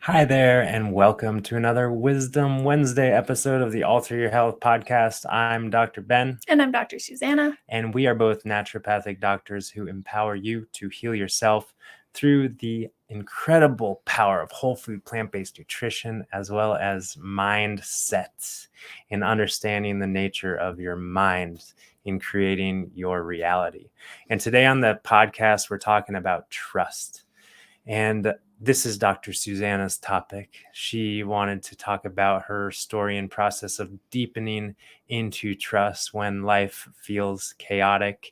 Hi there, and welcome to another Wisdom Wednesday episode of the Alter Your Health podcast. I'm Dr. Ben, And I'm Dr. Susanna. and we are both naturopathic doctors who empower you to heal yourself through the incredible power of whole food plant-based nutrition, as well as mindset in understanding the nature of your mind in creating your reality. And today on the podcast, we're talking about trust. And this is Dr. Susanna's topic. She wanted to talk about her story and process of deepening into trust when life feels chaotic.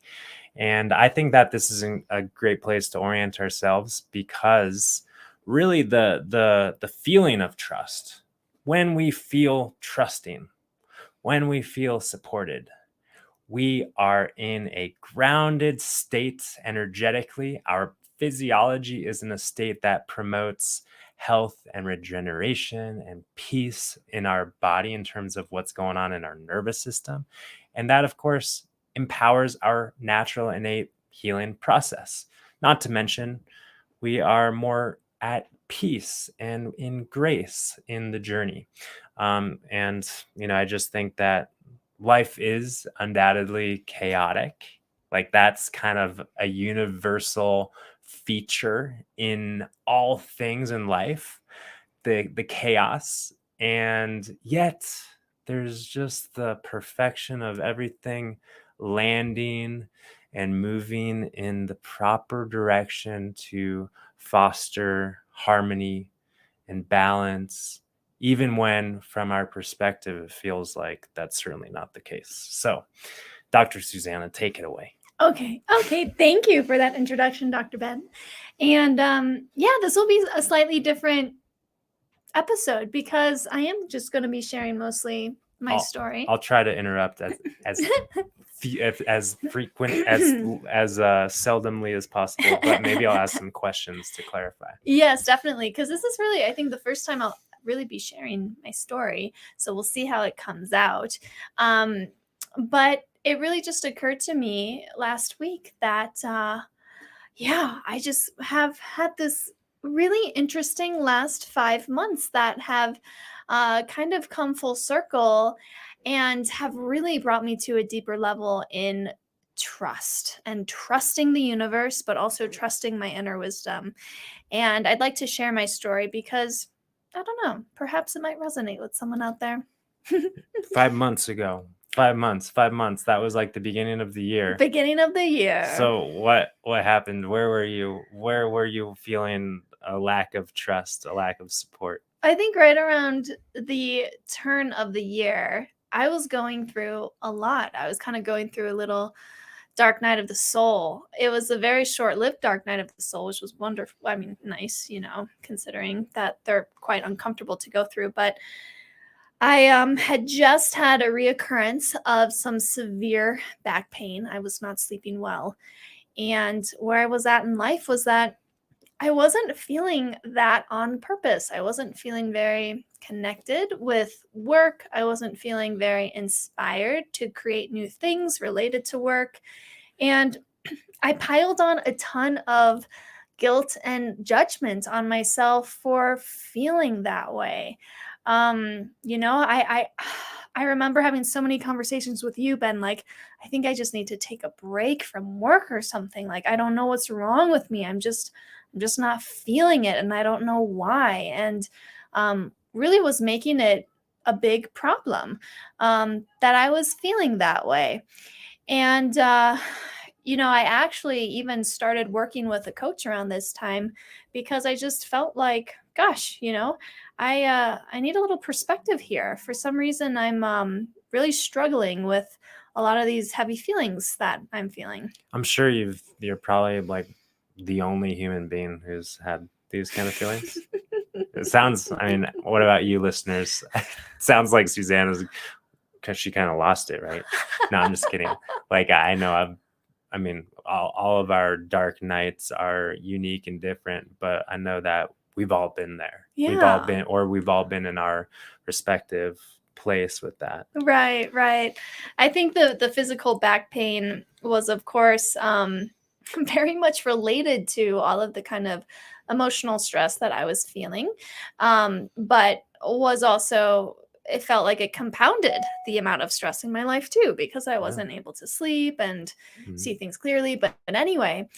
And I think that this is a great place to orient ourselves because really the feeling of trust, when we feel trusting, when we feel supported, we are in a grounded state energetically. Our physiology is in a state that promotes health and regeneration and peace in our body in terms of what's going on in our nervous system. And that, of course, empowers our natural innate healing process. Not to mention, we are more at peace and in grace in the journey. I just think that life is undoubtedly chaotic. Like that's kind of a universal feature in all things in life, the chaos. And yet there's just the perfection of everything landing and moving in the proper direction to foster harmony and balance, even when from our perspective it feels like that's certainly not the case. So, Dr. Susanna, take it away. Okay. Thank you for that introduction, Dr. Ben. And this will be a slightly different episode because I am just going to be sharing mostly my story. I'll try to interrupt as frequent as seldomly as possible, but maybe I'll ask some questions to clarify. Yes, definitely, because this is really, I think, the first time I'll really be sharing my story. So we'll see how it comes out. But it really just occurred to me last week that, I just have had this really interesting last 5 months that have kind of come full circle and have really brought me to a deeper level in trust and trusting the universe, but also trusting my inner wisdom. And I'd like to share my story because I don't know, perhaps it might resonate with someone out there. 5 months ago. 5 months. That was like the beginning of the year. So what happened? Where were you? Where were you feeling a lack of trust, a lack of support? I think right around the turn of the year, I was going through a lot. I was kind of going through a little dark night of the soul. It was a very short-lived dark night of the soul, which was wonderful. I mean, nice, considering that they're quite uncomfortable to go through. But I had just had a reoccurrence of some severe back pain. I was not sleeping well. And where I was at in life was that I wasn't feeling that on purpose. I wasn't feeling very connected with work. I wasn't feeling very inspired to create new things related to work. And I piled on a ton of guilt and judgment on myself for feeling that way. I remember having so many conversations with you, Ben, like, I think I just need to take a break from work or something. Like, I don't know what's wrong with me. I'm just not feeling it, and I don't know why. And really was making it a big problem that I was feeling that way. And I actually even started working with a coach around this time because I just felt like, gosh, I need a little perspective here. For some reason, I'm really struggling with a lot of these heavy feelings that I'm feeling. I'm sure you're probably like the only human being who's had these kind of feelings. It sounds, I mean, what about you listeners? It sounds like Susanna's, because she kind of lost it, right? No, I'm just kidding. Like, I know all of our dark nights are unique and different, but I know that we've all been there. Yeah. We've all been in our respective place with that. Right. I think the physical back pain was, of course, very much related to all of the kind of emotional stress that I was feeling. But was also, it felt like it compounded the amount of stress in my life too, because I Yeah. wasn't able to sleep and see Mhm. things clearly. But anyway,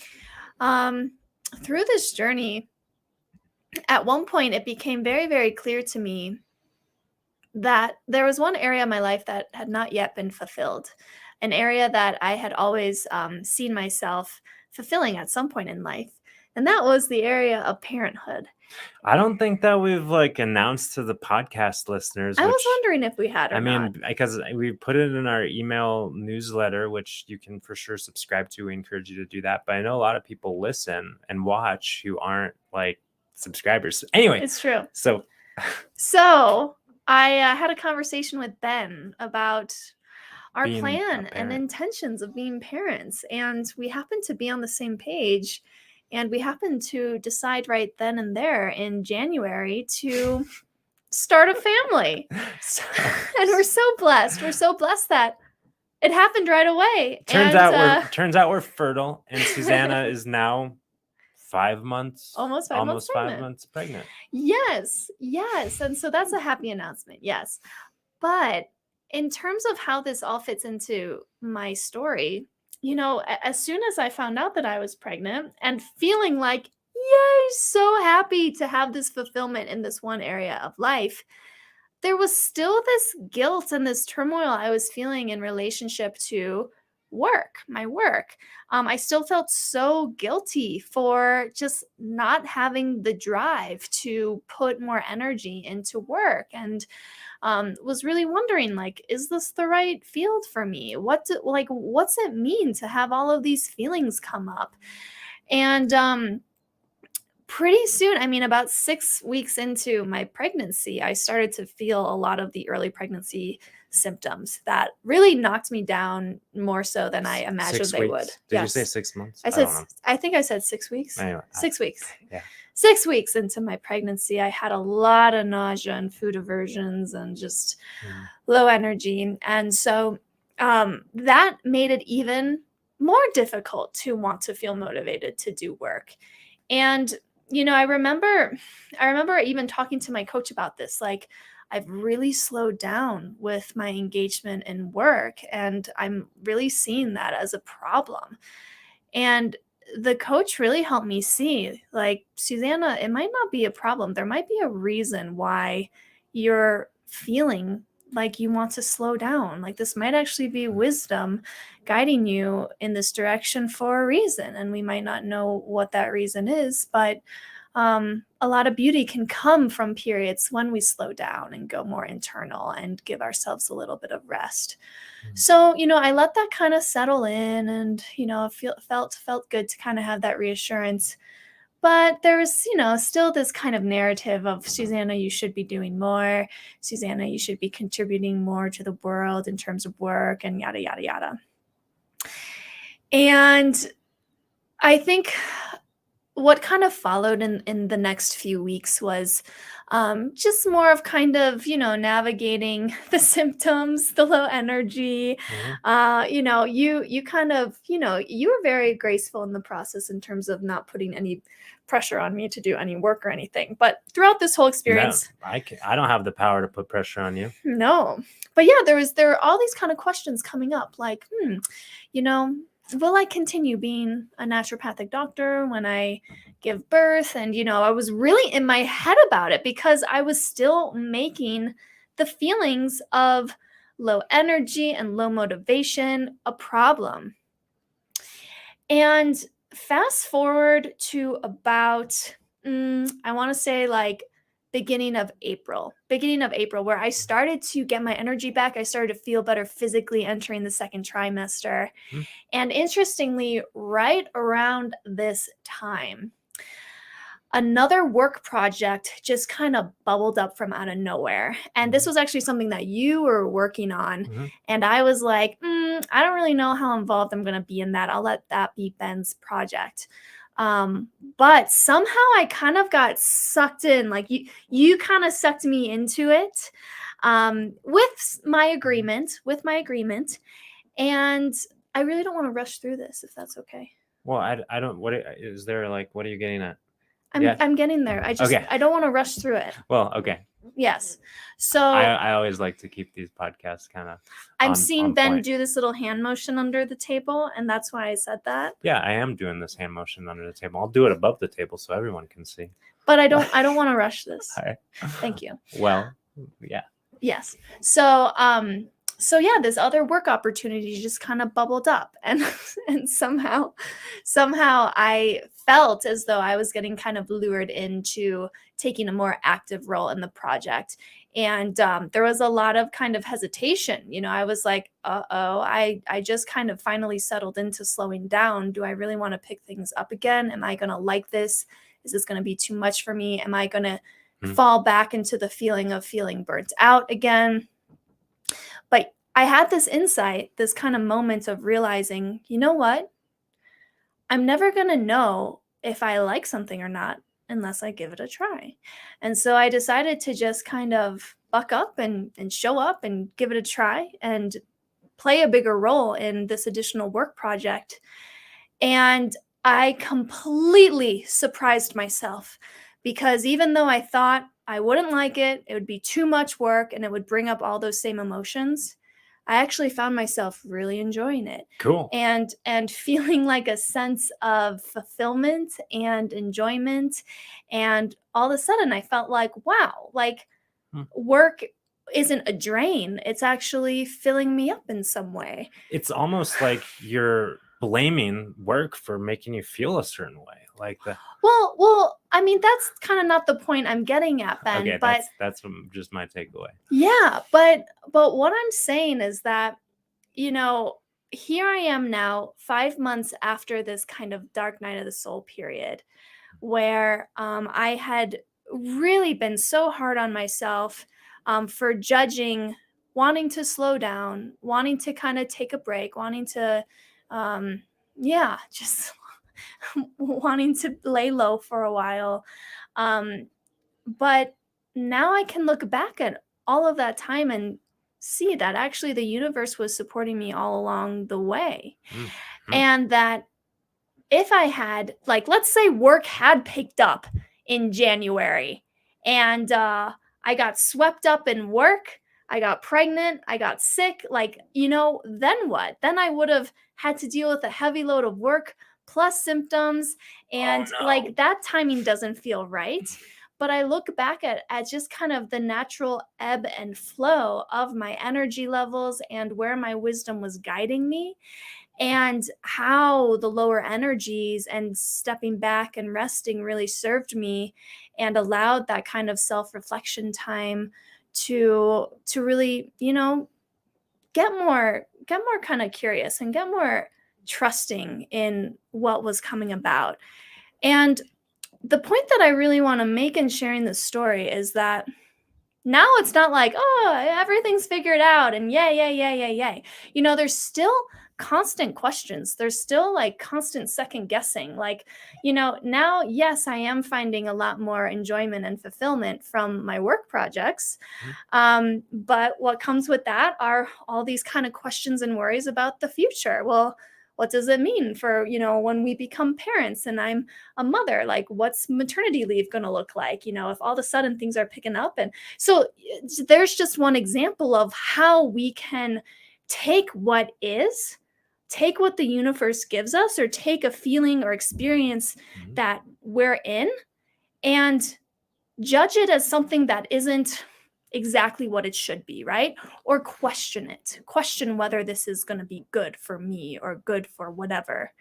um, through this journey, at one point, it became very, very clear to me that there was one area of my life that had not yet been fulfilled, an area that I had always seen myself fulfilling at some point in life. And that was the area of parenthood. I don't think that we've like announced to the podcast listeners, I was which wondering if we had or I not. mean, because we put it in our email newsletter, which you can for sure subscribe to. We encourage you to do that. But I know a lot of people listen and watch who aren't like subscribers. Anyway, It's true. so So I had a conversation with Ben about our being a plan and parent. intentions of being parents. And we happened to be on the same page. And we happened to decide right then and there in January to start a family. So, And we're so blessed. We're so blessed that it happened right away. turns And out we're fertile, and Susanna is now 5 months, almost 5 months pregnant. 5 months pregnant. Yes, yes. And so that's a happy announcement. Yes. But in terms of how this all fits into my story, as soon as I found out that I was pregnant and feeling like, yay, so happy to have this fulfillment in this one area of life, there was still this guilt and this turmoil I was feeling in relationship to work, my work. I still felt so guilty for just not having the drive to put more energy into work, and was really wondering, like, is this the right field for me? What's it mean to have all of these feelings come up? And pretty soon, I mean, about 6 weeks into my pregnancy, I started to feel a lot of the early pregnancy symptoms that really knocked me down more so than I imagined 6 they weeks. would. Did you say Yes. 6 months? I I said, don't know. I think I said 6 weeks. Anyway, 6 weeks. yeah. 6 weeks into my pregnancy, I had a lot of nausea and food aversions and just low energy. And so that made it even more difficult to want to feel motivated to do work. And I remember even talking to my coach about this. Like, I've really slowed down with my engagement in work, and I'm really seeing that as a problem. And the coach really helped me see, like, Susanna, it might not be a problem. There might be a reason why you're feeling like you want to slow down. Like, this might actually be wisdom guiding you in this direction for a reason. And we might not know what that reason is, but a lot of beauty can come from periods when we slow down and go more internal and give ourselves a little bit of rest. So, I let that kind of settle in, and, felt good to kind of have that reassurance. But there was, still this kind of narrative of, Susanna, you should be doing more. Susanna, you should be contributing more to the world in terms of work, and yada, yada, yada. And I think what kind of followed in the next few weeks was just more of kind of, navigating the symptoms, the low energy. You kind of, you were very graceful in the process in terms of not putting any pressure on me to do any work or anything. But throughout this whole experience, No, I don't have the power to put pressure on you. no. But yeah, there were all these kind of questions coming up, like, will I continue being a naturopathic doctor when I give birth? And, I was really in my head about it because I was still making the feelings of low energy and low motivation a problem. And fast forward to about, I want to say, like, beginning of April, where I started to get my energy back. I started to feel better physically entering the second trimester. And interestingly, right around this time, another work project just kind of bubbled up from out of nowhere. And this was actually something that you were working on. And I was like, I don't really know how involved I'm going to be in that. I'll let that be Ben's project. But somehow I kind of got sucked in. Like, you kind of sucked me into it with my agreement. And I really don't want to rush through this, if that's okay. Well, I don't. What is there like? What are you getting at? I'm getting there. Okay. I don't want to rush through it. Well, okay. Yes. So I always like to keep these podcasts kind of I'm seeing Ben point. do this little hand motion under the table, and that's why I said that. Yeah, I am doing this hand motion under the table. I'll do it above the table so everyone can see. But I don't want to rush this. Thank you. Well, yeah. Yes. So yeah, this other work opportunity just kind of bubbled up, and somehow I felt as though I was getting kind of lured into taking a more active role in the project. And there was a lot of kind of hesitation. I was like, I just kind of finally settled into slowing down. Do I really want to pick things up again? Am I going to like this? Is this going to be too much for me? Am I going to fall back into the feeling of feeling burnt out again? But I had this insight, this kind of moment of realizing, you know what? I'm never going to know if I like something or not unless I give it a try. And so I decided to just kind of buck up and show up and give it a try and play a bigger role in this additional work project. And I completely surprised myself, because even though I thought I wouldn't like it, it would be too much work, and it would bring up all those same emotions, I actually found myself really enjoying it. Cool. And feeling like a sense of fulfillment and enjoyment. And all of a sudden I felt like, wow, like work isn't a drain. It's actually filling me up in some way. It's almost like you're blaming work for making you feel a certain way. Like the Well, I mean, that's kind of not the point I'm getting at, Ben. Okay, but that's just my takeaway. Yeah, but what I'm saying is that, here I am now, 5 months after this kind of dark night of the soul period, where I had really been so hard on myself for judging, wanting to slow down, wanting to kind of take a break, wanting to, just wanting to lay low for a while. But now I can look back at all of that time and see that actually the universe was supporting me all along the way. And that if I had, like, let's say work had picked up in January, and I got swept up in work, I got pregnant, I got sick, then what? Then I would have had to deal with a heavy load of work plus symptoms. And that timing doesn't feel right. But I look back at just kind of the natural ebb and flow of my energy levels and where my wisdom was guiding me, and how the lower energies and stepping back and resting really served me and allowed that kind of self-reflection time to really, get more kind of curious and get more trusting in what was coming about. And the point that I really want to make in sharing this story is that now it's not like, oh, everything's figured out and yay. There's still constant questions. There's still like constant second guessing. Now, yes, I am finding a lot more enjoyment and fulfillment from my work projects. But what comes with that are all these kind of questions and worries about the future. Well, what does it mean for, when we become parents and I'm a mother? Like, what's maternity leave going to look like? If all of a sudden things are picking up. And so there's just one example of how we can take what is, take what the universe gives us, or take a feeling or experience that we're in and judge it as something that isn't exactly what it should be, right? Or question whether this is going to be good for me or good for whatever.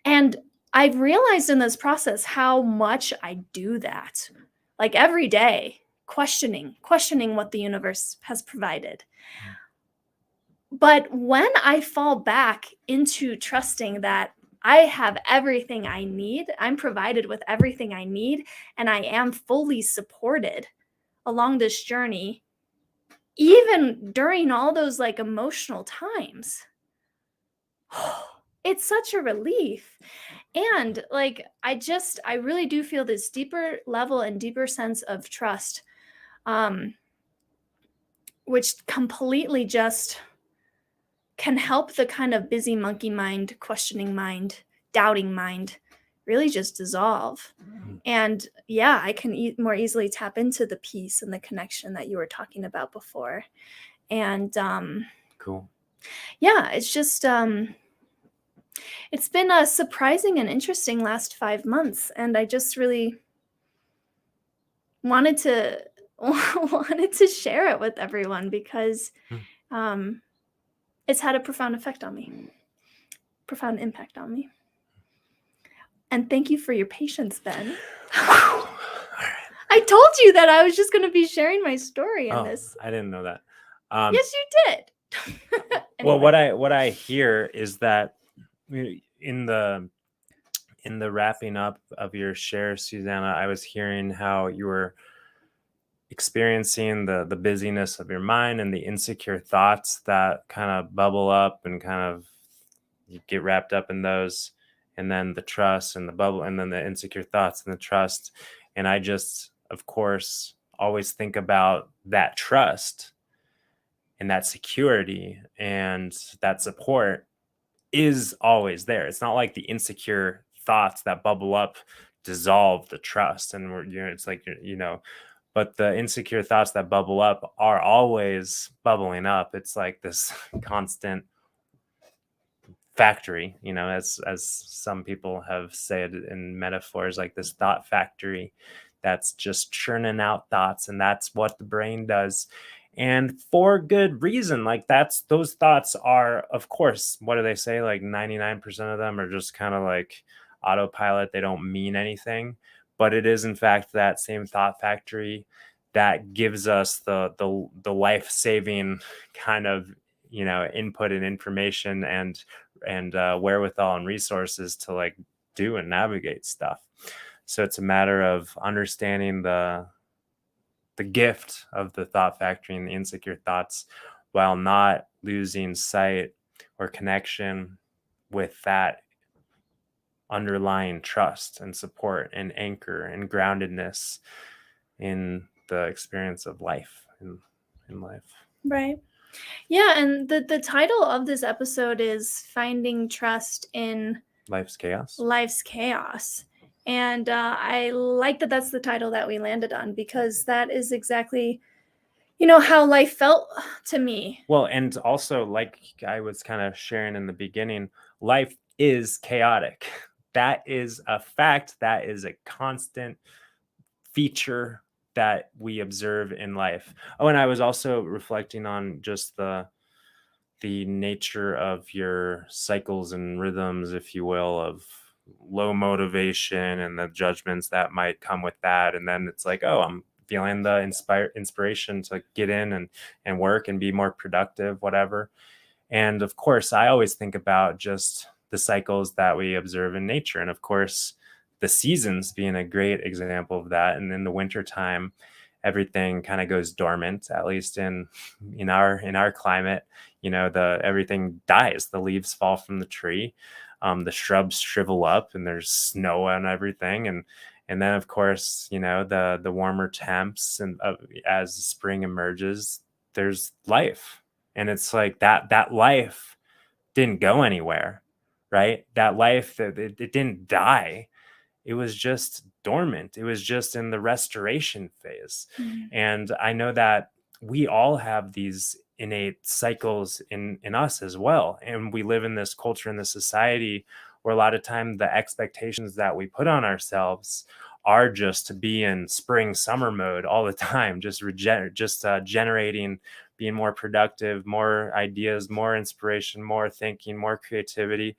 And I've realized in this process how much I do that, like every day, questioning what the universe has provided. But when I fall back into trusting that I have everything I need, I'm provided with everything I need, and I am fully supported along this journey, even during all those like emotional times, it's such a relief. And I really do feel this deeper level and deeper sense of trust, which completely just can help the kind of busy monkey mind, questioning mind, doubting mind really just dissolve. And yeah, I can more easily tap into the peace and the connection that you were talking about before. And Cool. yeah, it's just it's been a surprising and interesting last 5 months, and I just really wanted to wanted to share it with everyone because um it's had a profound effect on me. Profound impact on me. And thank you for your patience, Ben. I told you that I was just going to be sharing my story in this. I didn't know that. Yes, you did. Well, Anyway. what I hear is that in the wrapping up of your share, Susanna, I was hearing how you were experiencing the busyness of your mind and the insecure thoughts that kind of bubble up and kind of you get wrapped up in those, and then the trust and the bubble, and then the insecure thoughts and the trust. And I just, of course, always think about that trust and that security and that support is always there. It's not like the insecure thoughts that bubble up dissolve the trust, and it's like, but the insecure thoughts that bubble up are always bubbling up. It's like this constant factory, as some people have said in metaphors, like this thought factory that's just churning out thoughts, and that's what the brain does, and for good reason. Like, those thoughts are, of course, what do they say, like 99% of them are just kind of like autopilot. They don't mean anything, but it is in fact that same thought factory that gives us the life-saving kind of input and information and wherewithal and resources to like do and navigate stuff. So it's a matter of understanding the gift of the thought factory and the insecure thoughts, while not losing sight or connection with that underlying trust and support and anchor and groundedness in the experience of life, in life. Right. Yeah, and the title of this episode is Finding Trust in Life's Chaos. Life's Chaos. And I like that that's the title that we landed on, because that is exactly, how life felt to me. Well, and also, like I was kind of sharing in the beginning, life is chaotic. That is a fact. That is a constant feature that we observe in life. Oh, and I was also reflecting on just the nature of your cycles and rhythms, if you will, of low motivation and the judgments that might come with that. And then it's like, oh, I'm feeling the inspiration to get in and work and be more productive, whatever. And of course, I always think about just the cycles that we observe in nature. And of course, the seasons being a great example of that. And in the wintertime, everything kind of goes dormant, at least in our climate. Everything dies. The leaves fall from the tree. The shrubs shrivel up, and there's snow on everything. And then, of course, the warmer temps, and as spring emerges, there's life. And it's like that life didn't go anywhere, right? That life, that it didn't die. It was just dormant. It was just in the restoration phase. And I know that we all have these innate cycles in us as well. And we live in this culture, in this society, where a lot of time the expectations that we put on ourselves are just to be in spring summer mode all the time, just generating, being more productive, more ideas, more inspiration, more thinking, more creativity.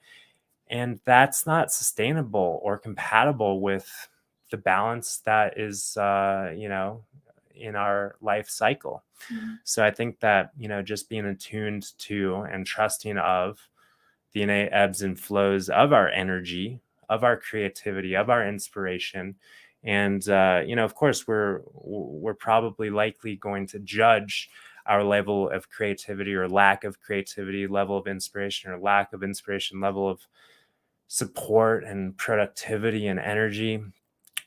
And that's not sustainable or compatible with the balance that is in our life cycle. So I think that just being attuned to and trusting of the innate ebbs and flows of our energy, of our creativity, of our inspiration. And of course, we're probably likely going to judge our level of creativity or lack of creativity, level of inspiration or lack of inspiration, level of support and productivity and energy,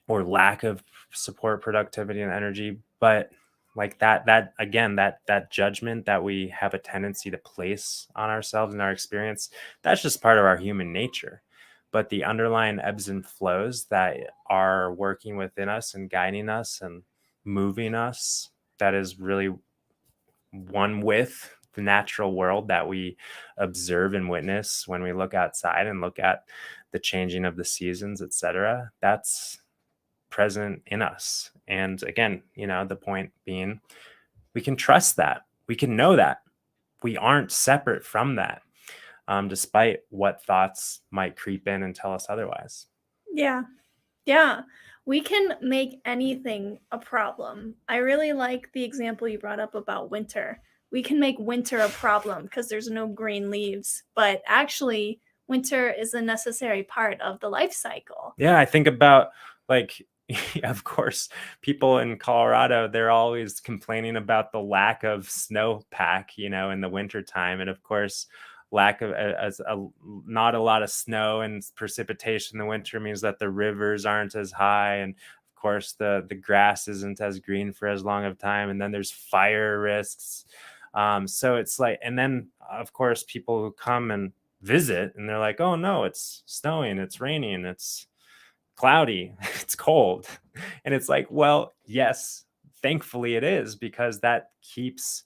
or lack of support, productivity, and energy. But like that again, that judgment that we have a tendency to place on ourselves and our experience, that's just part of our human nature. But the underlying ebbs and flows that are working within us and guiding us and moving us, that is really one with the natural world that we observe and witness when we look outside and look at the changing of the seasons, etc. That's present in us. And again, the point being, we can trust that. We can know that we aren't separate from that, despite what thoughts might creep in and tell us otherwise. Yeah. Yeah. We can make anything a problem. I really like the example you brought up about winter. We can make winter a problem because there's no green leaves, but actually, winter is a necessary part of the life cycle. Yeah, I think about, like, of course, people in Colorado, they're always complaining about the lack of snowpack, in the wintertime. And of course, lack of not a lot of snow and precipitation in the winter means that the rivers aren't as high. And of course, the grass isn't as green for as long of time. And then there's fire risks. So it's like, and then of course, people who come and visit and they're like, oh no, it's snowing, it's raining, it's cloudy, it's cold. And it's like, well, yes, thankfully it is, because that keeps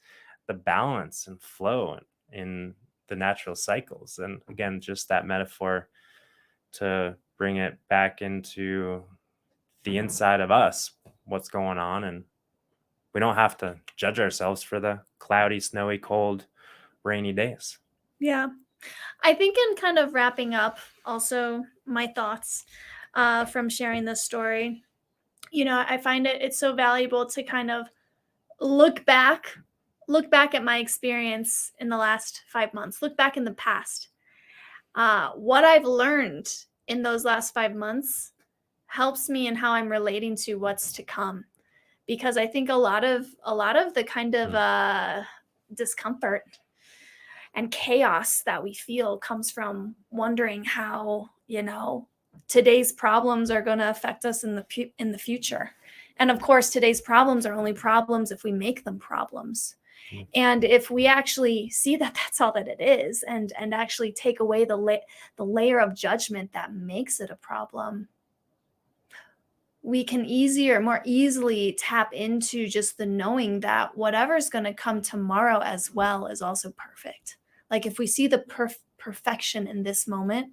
the balance and flow in the natural cycles. And again, just that metaphor to bring it back into the inside of us, what's going on. And we don't have to judge ourselves for the cloudy, snowy, cold, rainy days. Yeah. I think in kind of wrapping up also my thoughts from sharing this story, I find it's so valuable to kind of look back at my experience in the last 5 months, look back in the past. What I've learned in those last 5 months helps me in how I'm relating to what's to come, because I think a lot of the kind of discomfort and chaos that we feel comes from wondering how, today's problems are going to affect us in the future. And of course, today's problems are only problems if we make them problems. And if we actually see that that's all that it is, and actually take away the layer of judgment that makes it a problem, we can more easily tap into just the knowing that whatever's going to come tomorrow as well is also perfect. Like if we see the perfection in this moment,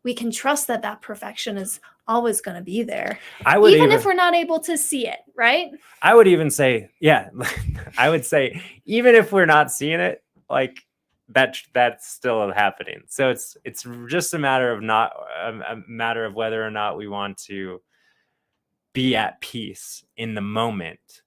we can trust that that perfection is always going to be there, even if we're not able to see it, right? I would even say, yeah, I would say, even if we're not seeing it, like that's still happening. So it's just a matter of whether or not we want to be at peace in the moment,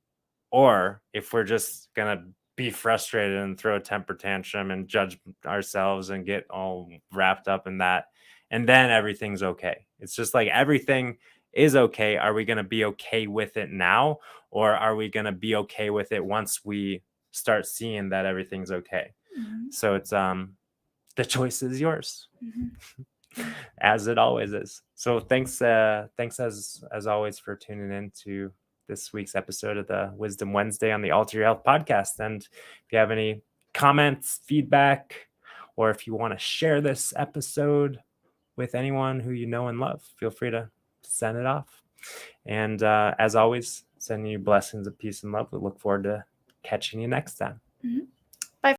or if we're just gonna be frustrated and throw a temper tantrum and judge ourselves and get all wrapped up in that, and then everything's okay. It's just like, everything is okay. Are we going to be okay with it now, or are we going to be okay with it once we start seeing that everything's okay? Mm-hmm. So it's the choice is yours. Mm-hmm. As it always is. So thanks as always for tuning in to this week's episode of the Wisdom Wednesday on the Alter Your Health podcast. And if you have any comments, feedback, or if you want to share this episode with anyone who you know and love, feel free to send it off. And as always, sending you blessings of peace and love. We look forward to catching you next time. Mm-hmm.